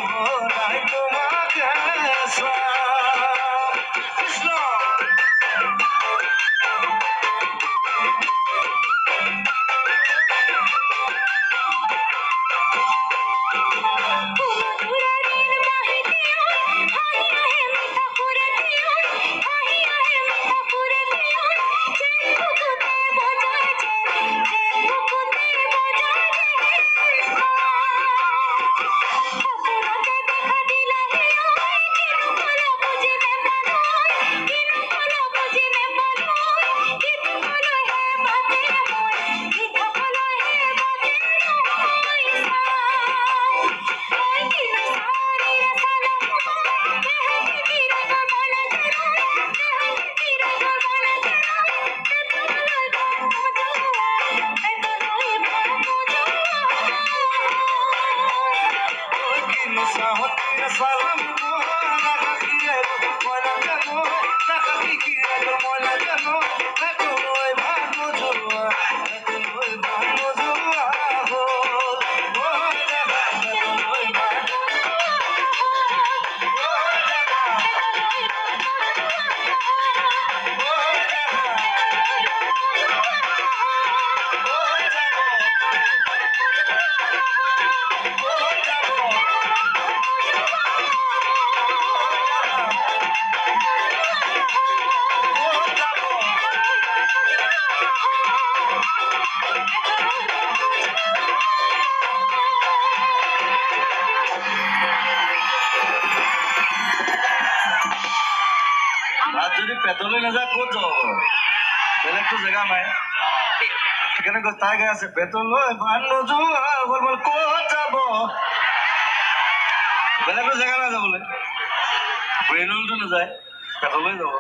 বলাই তোমাকে কৃষ্ণ যদি পেটলৈ নাযায় ক'ত যাব বেলেগতো জেগা নাই সেইকাৰণে তাই গাই আছে পেটলৈ ভাত নোযোৱা ক'ত যাব বেলেগতো জেগা নাই যাবলৈ ব্ৰেইনতো নাযায় পেটলৈ যাব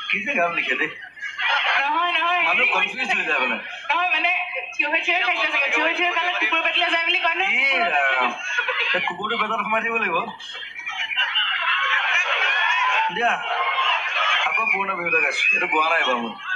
কি যে গান লিখে দেই মানুহ কনফিউজ হৈ যায় মানে কুকুৰটো পেটত সোমাই থাকিব লাগিব দিয়া আকৌ পুৰণা বিহুলৈ গাইছো এইটো গোৱা নাই বাৰু মই